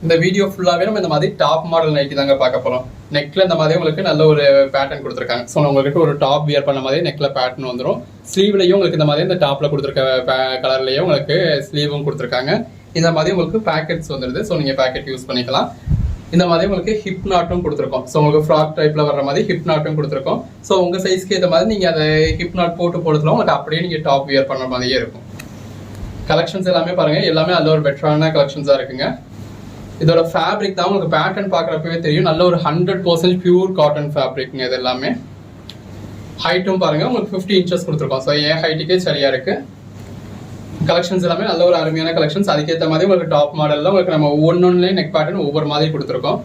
இந்த வீடியோ ஃபுல்லாவே நம்ம இந்த மாதிரி டாப் மாடல் நைட்டி தாங்க பார்க்க போறோம். நெக்ல இந்த மாதிரி உங்களுக்கு நல்ல ஒரு பேட்டர்ன் கொடுத்துருக்காங்க. ஸோ உங்களுக்கு ஒரு டாப் வியர் பண்ண மாதிரி நெக்ல பேட்டர்ன் வந்துடும். ஸ்லீவ்லையும் உங்களுக்கு இந்த மாதிரி இந்த டாப்ல கொடுத்துருக்க கலர்லயும் உங்களுக்கு ஸ்லீவும் கொடுத்துருக்காங்க. இந்த மாதிரி உங்களுக்கு பேக்கெட்ஸ் வந்துருது. ஸோ நீங்க பேக்கெட் யூஸ் பண்ணிக்கலாம். இந்த மாதிரி உங்களுக்கு ஹிப் நாட்டும் கொடுத்துருக்கோம். ஸோ உங்களுக்கு ஃப்ராக் டைப்ல வர்ற மாதிரி ஹிப் நாட்டும் கொடுத்துருக்கோம். ஸோ உங்க சைஸ்க்கு ஏற்ற மாதிரி நீங்க அதை ஹிப் நாட் போட்டு போடுறதுல உங்களுக்கு அப்படியே நீங்க டாப் வியர் பண்ண மாதிரியே இருக்கும். கலெக்ஷன்ஸ் எல்லாமே பாருங்க, எல்லாமே நல்ல ஒரு பெட்டரான கலெக்ஷன்ஸா இருக்குங்க. இதோட ஃபேப்ரிக் தான் உங்களுக்கு பேட்டர்ன் பார்க்குறப்பவே தெரியும். நல்ல ஒரு 100% பியூர் காட்டன் ஃபேப்ரிக்ங்க. இது எல்லாமே ஹைட்டும் பாருங்க, உங்களுக்கு 50 இன்ச்சஸ் கொடுத்துருக்கோம். ஸோ என் ஹைட்டுக்கே சரியா இருக்கு. கலெக்ஷன்ஸ் எல்லாமே நல்ல ஒரு அருமையான கலெக்ஷன்ஸ். அதுக்கேற்ற மாதிரி உங்களுக்கு டாப் மாடல்ல உங்களுக்கு நம்ம ஒன்னொன்னுலேயே நெக் பேட்டர்ன் ஒவ்வொரு மாதிரி கொடுத்துருக்கோம்.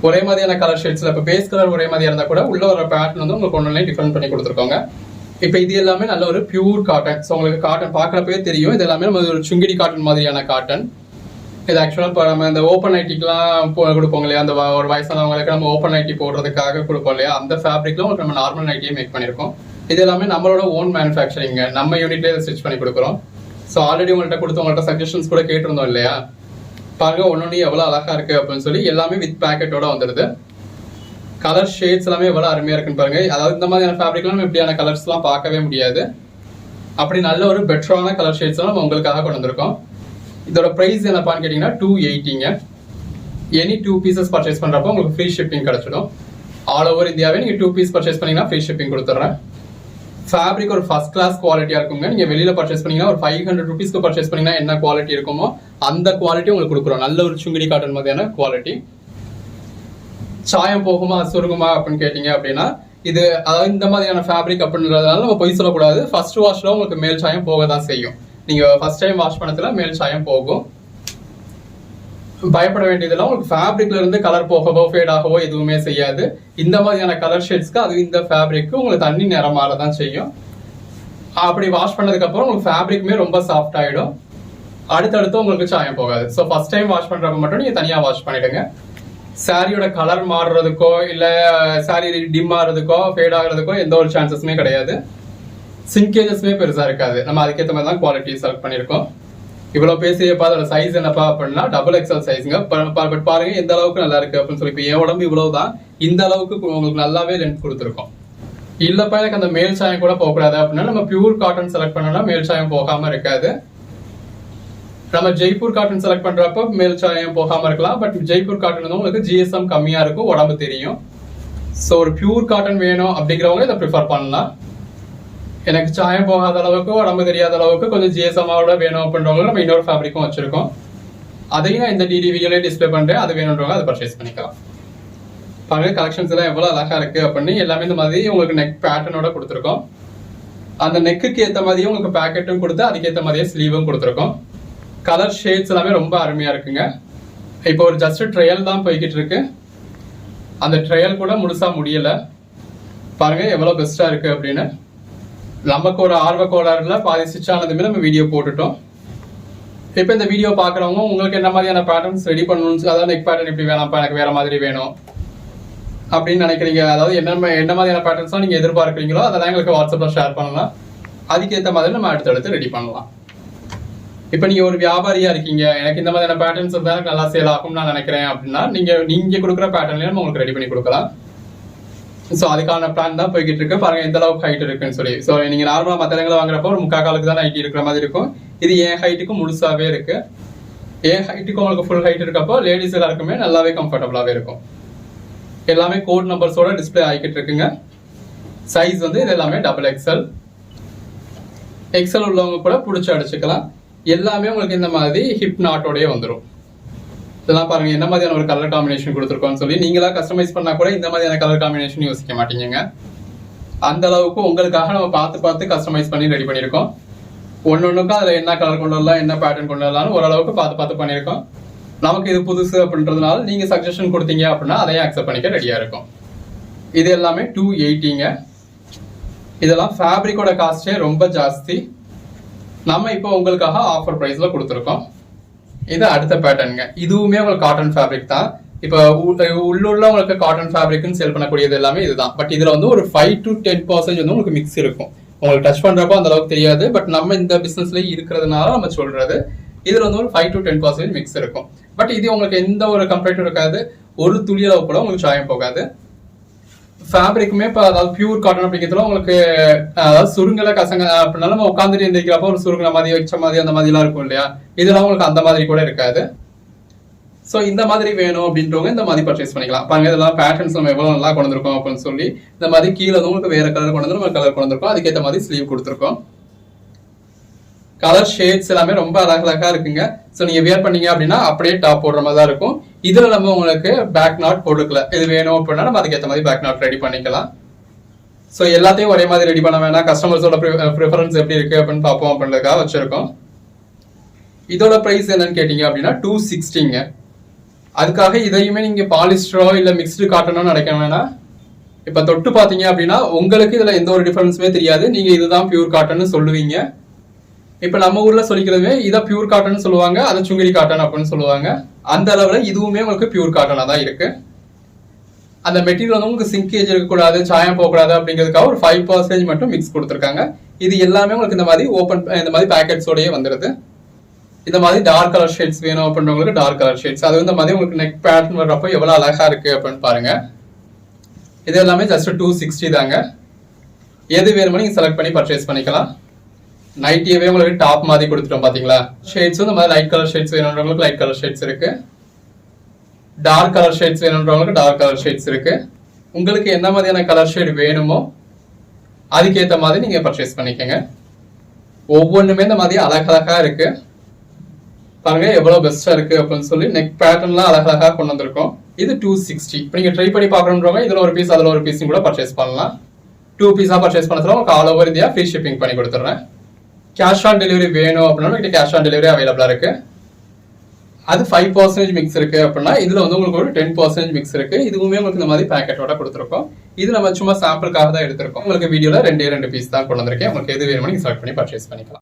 ஒரே மாதிரியான கலர் ஷேட்ஸ்ல இப்போ பேஸ் கலர் ஒரே மாதிரி இருந்தால் கூட உள்ள வர பேட்டர்ன் வந்து உங்களுக்கு ஒன்னொன்னுலேயே டிஃபரெண்ட் பண்ணி கொடுத்துருக்கோங்க. இப்போ இது எல்லாமே நல்ல ஒரு பியூர் காட்டன். ஸோ உங்களுக்கு காட்டன் பார்க்குறப்பவே தெரியும். இது எல்லாமே நம்ம ஒரு சுங்கிடி காட்டன் மாதிரியான காட்டன். இது ஆக்சுவலாக இப்போ நம்ம இந்த ஓப்பன் நைட்டிக்கெலாம் கொடுப்போம் இல்லையா, அந்த ஒரு வயசானவங்களுக்கு நம்ம ஓப்பன் நைட்டி போடுறதுக்காக கொடுப்போம் இல்லையா, அந்த ஃபேப்ரிக்ல உங்களுக்கு நம்ம நார்மல் நைட்டியே மேக் பண்ணியிருக்கோம். இது எல்லாமே நம்மளோட ஓன் மேனுஃபேக்சரிங்க, நம்ம யூனிட்லேயே ஸ்டிச் பண்ணி கொடுக்குறோம். ஸோ ஆல்ரெடி உங்கள்கிட்ட கொடுத்து உங்கள்கிட்ட சஜஷன்ஸ் கூட கேட்டிருந்தோம் இல்லையா, பாருங்க ஒன்னொன்று எவ்வளோ அழகா இருக்கு அப்படின்னு சொல்லி எல்லாமே வித் பேக்கெட்டோட வந்துடுது. கலர் ஷேட்ஸ் எல்லாமே எவ்வளோ அருமையா இருக்குன்னு பாருங்க. அதாவது இந்த மாதிரியான ஃபேப்ரிக்லாம் நம்ம இப்படியான கலர்ஸ்லாம் பார்க்கவே முடியாது. அப்படி நல்ல ஒரு பெட்டரான கலர் ஷேட்ஸ் நம்ம உங்களுக்காக கொண்டு வந்திருக்கோம். இதோட பிரைஸ் என்னப்பான்னு கேட்டீங்கன்னா 280ங்க. எனி 2 பீசஸ் பர்ச்சேஸ் பண்றப்போ உங்களுக்கு ஃப்ரீ ஷிப்பிங் கிடைச்சிடும். ஆல் ஓவர் இந்தியாவே நீங்க 2 பீஸ் பர்ச்சேஸ் பண்ணீங்கன்னா ஃப்ரீ ஷிப்பிங் கொடுத்துட்றேன். ஃபேப்ரிக் ஒரு ஃபர்ஸ்ட் கிளாஸ் குவாலிட்டியா இருக்குங்க. நீங்க வெளியில பர்ச்சேஸ் பண்ணீங்கன்னா ஒரு 500 ருபீஸ்க்கு பர்ச்சேஸ் பண்ணீங்கன்னா என்ன குவாலிட்டி இருக்குமோ அந்த குவாலிட்டி உங்களுக்கு கொடுக்குறோம். நல்ல ஒரு சுங்கிடி காட்டன் மாதிரியான குவாலிட்டி. சாயம் போகுமா சுருங்குமா அப்படின்னு கேட்டீங்க அப்படின்னா, இது அதாவது இந்த மாதிரியான ஃபேப்ரிக் அப்படின்றதுனால நம்ம பொய் சொல்லக்கூடாது. ஃபர்ஸ்ட் வாஷ்ல உங்களுக்கு மேல் சாயம் போக தான் செய்யும். நீங்க ஃபர்ஸ்ட் டைம் வாஷ் பண்ணதுல மேல் சாயம் போகும். பயப்பட வேண்டியதெல்லாம் உங்களுக்கு ஃபேப்ரிக்ல இருந்து கலர் போகவோ ஃபேட் ஆகவோ எதுவுமே செய்யாது. இந்த மாதிரியான கலர் ஷேட்ஸ்க்கு அது இந்த ஃபேப்ரிக்கு உங்களுக்கு தண்ணி நிறம் மாறதான் செய்யும். அப்படி வாஷ் பண்ணதுக்கு அப்புறம் உங்களுக்கு ஃபேப்ரிக்குமே ரொம்ப சாஃப்ட் ஆயிடும். அடுத்தடுத்து உங்களுக்கு சாயம் போகாது. ஸோ ஃபர்ஸ்ட் டைம் வாஷ் பண்றப்ப மட்டும் நீங்க தனியா வாஷ் பண்ணிடுங்க. சாரியோட கலர் மாறுறதுக்கோ இல்ல சாரி டிம் ஆகிறதுக்கோ ஃபேட் ஆகிறதுக்கோ எந்த ஒரு சான்சஸுமே கிடையாது. சிங்கேஜஸ்மே பெருசா இருக்காது. நம்ம அதுக்கேற்ற மாதிரி தான் குவாலிட்டி செலக்ட் பண்ணிருக்கோம். இவ்வளவு பேசியப்பா அதோட சைஸ் என்னப்பா அப்படின்னா XXL சைஸுங்க. பட் பாருங்க எந்த அளவுக்கு நல்லா இருக்கு அப்படின்னு சொல்லி. இப்போ என் உடம்பு இவ்வளவுதான், இந்த அளவுக்கு உங்களுக்கு நல்லாவே லென்த் கொடுத்துருக்கோம். இல்லப்பா எனக்கு அந்த மேல் சாயம் கூட போகக்கூடாது அப்படின்னா நம்ம பியூர் காட்டன் செலக்ட் பண்ணோம்னா மேல் சாயம் போகாம இருக்காது. நம்ம ஜெய்ப்பூர் காட்டன் செலக்ட் பண்றப்போ மேல் சாயம் போகாம இருக்கலாம். பட் ஜெய்ப்பூர் காட்டன் வந்து உங்களுக்கு GSM கம்மியா இருக்கும், உடம்பு தெரியும். ஸோ ஒரு பியூர் காட்டன் வேணும் அப்படிங்கிறவங்க இதை ப்ரிஃபர் பண்ணலாம். எனக்கு சாயம் போகாத அளவுக்கு உடம்பு தெரியாத அளவுக்கு கொஞ்சம் GSM-ஓட வேணும் அப்படின்றவங்க நம்ம இன்னொரு ஃபேப்ரிக்கும் வச்சிருக்கோம். அதையும் நான் இந்த DDV-ல டிஸ்பிளே பண்றேன். அது வேணுன்றவங்க அதை பர்ச்சேஸ் பண்ணிக்கலாம். பாருங்க கலெக்ஷன்ஸ் எல்லாம் எவ்வளவு அழகா இருக்கு அப்படின்னு. எல்லாமே இந்த மாதிரி உங்களுக்கு நெக் பேட்டர்னோட கொடுத்துருக்கோம். அந்த நெக்குக்கு ஏற்ற மாதிரியே உங்களுக்கு பேக்கெட்டும் கொடுத்து அதுக்கேற்ற மாதிரியே ஸ்லீவும் கொடுத்துருக்கோம். கலர் ஷேட்ஸ் எல்லாமே ரொம்ப அருமையா இருக்குங்க. இப்போ ஒரு ஜஸ்ட் ட்ரையல் தான் போய்கிட்டு இருக்கு. அந்த ட்ரையல் கூட முழுசா முடியல. பாருங்க எவ்வளவு பெஸ்டா இருக்கு அப்படின்னு. நமக்கு ஒரு ஆர்வ கோளாறுல பாதி ஸ்டிச் ஆனதுமே நம்ம வீடியோ போட்டுட்டோம். இப்போ இந்த வீடியோ பாக்குறவங்க உங்களுக்கு என்ன மாதிரியான பேட்டர்ன்ஸ் ரெடி பண்ணணும், அதாவது நெக் பேட்டர்ன் இப்படி வேணாம்ப்பா எனக்கு வேற மாதிரி வேணும் அப்படின்னு நினைக்கிறீங்க, அதாவது என்ன மாதிரியான பேட்டர்ன்ஸ் நீங்க எதிர்பார்க்குறீங்களோ அதெல்லாம் எங்களுக்கு வாட்ஸ்அப்ல ஷேர் பண்ணலாம். அதுக்கேற்ற மாதிரி நம்ம அடுத்தடுத்து ரெடி பண்ணலாம். இப்போ நீங்க ஒரு வியாபாரியா இருக்கீங்க, எனக்கு இந்த மாதிரியான பேட்டர்ன்ஸ் இருந்தா எனக்கு நல்லா சேல் ஆகும்னு நான் நினைக்கிறேன் அப்படின்னா நீங்க கொடுக்குற பேட்டர்ன்லயே நம்ம உங்களுக்கு ரெடி பண்ணி கொடுக்கலாம். ஸோ அதுக்கான பிளான் தான் போய்கிட்டு இருக்கு. பாருங்க எந்த அளவுக்கு ஹைட் இருக்குன்னு சொல்லி. ஸோ நீங்க நார்மலா மற்ற இடங்களை வாங்குறப்போ ஒரு 3/4 காலுக்கு தான் ஹைட் இருக்கிற மாதிரி இருக்கும். இது என் ஹைட்டுக்கு முழுசாவே இருக்கு. என் ஹைட்டுக்கு உங்களுக்கு ஃபுல் ஹைட் இருக்கப்போ லேடிஸ் எல்லாருக்குமே நல்லாவே கம்ஃபர்டபுளாவே இருக்கும். எல்லாமே கோட் நம்பர்ஸோட டிஸ்பிளே ஆகிக்கிட்டு இருக்குங்க. சைஸ் வந்து இது எல்லாமே XXL. எக்ஸல் உள்ளவங்க கூட பிடிச்சி அடிச்சுக்கலாம். எல்லாமே உங்களுக்கு இந்த மாதிரி ஹிப் நாட்டோடய வந்துடும். இதெல்லாம் பாருங்க என்ன மாதிரியான ஒரு கலர் காம்பினேஷன் கொடுத்துருக்கோம்னு சொல்லி நீங்களா கஸ்டமைஸ் பண்ணா கூட இந்த மாதிரியான கலர் காம்பினேஷன் யோசிக்க மாட்டீங்க. அந்த அளவுக்கு உங்களுக்காக நம்ம பார்த்து கஸ்டமைஸ் பண்ணி ரெடி பண்ணியிருக்கோம். ஒன்னொன்னுக்கும் அதுல என்ன கலர் கொண்டு வரலாம், என்ன பேட்டர்ன் கொண்டு வரலாம் ஓரளவுக்கு பார்த்து பண்ணியிருக்கோம். நமக்கு இது புதுசு அப்படின்றதுனால நீங்க சஜஷன் கொடுத்தீங்க அப்படின்னா அதையும் அக்செப்ட் பண்ணிக்க ரெடியா இருக்கும். இது எல்லாமே 280ங்க. இதெல்லாம் ஃபேப்ரிக்கோட காஸ்டே ரொம்ப ஜாஸ்தி. நம்ம இப்போ உங்களுக்காக ஆஃபர் பிரைஸ்ல கொடுத்துருக்கோம். இது அடுத்த பேட்டர்னுங்க. இதுவுமே உங்களுக்கு காட்டன் ஃபேப்ரிக் தான். இப்போ உள்ள உங்களுக்கு காட்டன் ஃபேப்ரிக்னு சேல் பண்ணக்கூடியது எல்லாமே இதுதான். பட் இதுல வந்து ஒரு 5 to 10% வந்து உங்களுக்கு மிக்ஸ் இருக்கும். உங்களுக்கு டச் பண்றப்போ அந்த அளவுக்கு தெரியாது. பட் நம்ம இந்த பிசினஸ்ல இருக்கிறதுனால நம்ம சொல்றது இதுல வந்து ஒரு 5 to 10% மிக்ஸ் இருக்கும். பட் இது உங்களுக்கு எந்த ஒரு கம்ப்ளைண்ட்டும் இருக்காது, ஒரு துளி அளவு கூட உங்களுக்கு சாயம் போகாது. ஃபேப்ரிக்குமே இப்போ அதாவது பியூர் காட்டன் அப்படிங்கிறதுல உங்களுக்கு அதாவது சுருங்கல கசங்க அப்படின்னா நம்ம உட்காந்துட்டு எந்திரிக்கிறப்ப ஒரு சுருங்கின மாதிரி வச்ச மாதிரி அந்த மாதிரிலாம் இருக்கும் இல்லையா, இதெல்லாம் உங்களுக்கு அந்த மாதிரி கூட இருக்காது. ஸோ இந்த மாதிரி வேணும் அப்படின்றவங்க இந்த மாதிரி பர்ச்சேஸ் பண்ணிக்கலாம். பாருங்க இதெல்லாம் பேட்டர்ன்ஸ் நம்ம எவ்வளவு நல்லா கொண்டு வந்திருக்கோம் அப்படின்னு சொல்லி இந்த மாதிரி கீழே வந்து உங்களுக்கு வேற கலர் கொண்டு வந்து நம்ம கலர் கொண்டு வந்திருக்கோம், அதுக்கேற்ற மாதிரி ஸ்லீவ் கொடுத்துருக்கோம். கலர் ஷேட்ஸ் எல்லாமே ரொம்ப அழகழகா இருக்குங்க. ஸோ நீங்க வியர் பண்ணீங்க அப்படின்னா அப்படியே டாப் போடுற மாதிரி தான் இருக்கும். இதுல நம்ம உங்களுக்கு பேக் நாட் போட்டுக்கல, இது வேணும் அப்படின்னா நம்ம அதுக்கேற்ற மாதிரி பேக் நாட் ரெடி பண்ணிக்கலாம். ஸோ எல்லாத்தையும் ஒரே மாதிரி ரெடி பண்ண வேணாம், கஸ்டமர்ஸோட ப்ரிஃபரன்ஸ் எப்படி இருக்கு அப்படின்னு பார்ப்போம் அப்படின்றதுக்காக வச்சிருக்கோம். இதோட பிரைஸ் என்னன்னு கேட்டீங்க அப்படின்னா 260ங்க. அதுக்காக இதையுமே நீங்க பாலிஸ்டரோ இல்ல மிக்ஸ்டு காட்டனோ நினைக்க வேணாம். இப்ப தொட்டு பாத்தீங்க அப்படின்னா உங்களுக்கு இதுல எந்த ஒரு டிஃபரன்ஸுமே தெரியாது, நீங்க இதுதான் பியூர் காட்டன் சொல்லுவீங்க. இப்ப நம்ம ஊர்ல சொல்லிக்கிறதுமே இதை பியூர் காட்டன் சொல்லுவாங்க, அதை சுங்கிடி காட்டன் அப்படின்னு சொல்லுவாங்க. அந்த அளவுல இதுவுமே உங்களுக்கு பியூர் காட்டனா தான் இருக்கு. அந்த மெட்டீரியல் வந்து உங்களுக்கு சிங்கேஜ் இருக்கக்கூடாது, சாயம் போகக்கூடாது அப்படிங்கிறதுக்காக ஒரு 5% மட்டும் மிக்ஸ் கொடுத்துருக்காங்க. இது எல்லாமே உங்களுக்கு இந்த மாதிரி ஓப்பன் இந்த மாதிரி பேக்கெட்ஸோடய வந்துருது. இந்த மாதிரி டார்க் கலர் ஷேட்ஸ் வேணும் அப்படின்றவங்களுக்கு டார்க் கலர் ஷேட்ஸ், அது இந்த மாதிரி உங்களுக்கு நெக் பேட்டர்ன் வர்றப்போ எவ்வளவு அழகா இருக்கு அப்படின்னு பாருங்க. இது எல்லாமே ஜஸ்ட் 260 தாங்க. எது வேணுமோ நீங்க செலக்ட் பண்ணி பர்ச்சேஸ் பண்ணிக்கலாம். நைட்டியவே உங்களுக்கு டாப் மாதிரி கொடுத்துட்டோம் பாத்தீங்களா. ஷேட்ஸ் இந்த மாதிரி லைட் கலர் ஷேட்ஸ் வேணுன்றவங்களுக்கு லைட் கலர் ஷேட்ஸ் இருக்கு, டார்க் கலர் ஷேட்ஸ் வேணுன்றவங்களுக்கு டார்க் கலர் ஷேட்ஸ் இருக்கு. உங்களுக்கு என்ன மாதிரியான கலர் ஷேட் வேணுமோ அதுக்கேற்ற மாதிரி நீங்க பர்ச்சேஸ் பண்ணிக்கோங்க. ஒவ்வொன்றுமே இந்த மாதிரி அழகழகா இருக்கு பாருங்க, எவ்வளவு பெஸ்டா இருக்கு அப்படின்னு சொல்லி. நெக் பேட்டர்ன்லாம் அழகழகா கொண்டு வந்திருக்கோம். இது 260. இப்போ நீங்க ட்ரை பண்ணி பார்க்கணுன்றவங்க இதுல ஒரு பீஸ் அதுல ஒரு பீஸ் கூட பர்ச்சேஸ் பண்ணலாம். 2 பீஸா பர்ச்சேஸ் பண்ணதுல உங்களுக்கு all over India free shipping பண்ணி கொடுத்துறேன். கேஷ் ஆன் டெலிவரி வேணும் அப்படின்னா கேஷ் ஆன் டெலிவரி அவைலபிளா இருக்கு. அது 5% மிக்ஸ் இருக்கு அப்படின்னா இதுல வந்து உங்களுக்கு ஒரு 10% மிக்ஸ் இருக்கு. இதுவுமே உங்களுக்கு இந்த மாதிரி பேக்கெட்டோட கொடுத்துருக்கோம். இது நம்ம சும்மா சாம்பிளுக்காக தான் எடுத்திருக்கோம். உங்களுக்கு வீடியோல 2 பீஸ் தான் கொண்டு வந்திருக்கேன். உங்களுக்கு எது வேணுமோ நீங்க செலக்ட் பண்ணி பர்ச்சேஸ் பண்ணிக்கலாம்.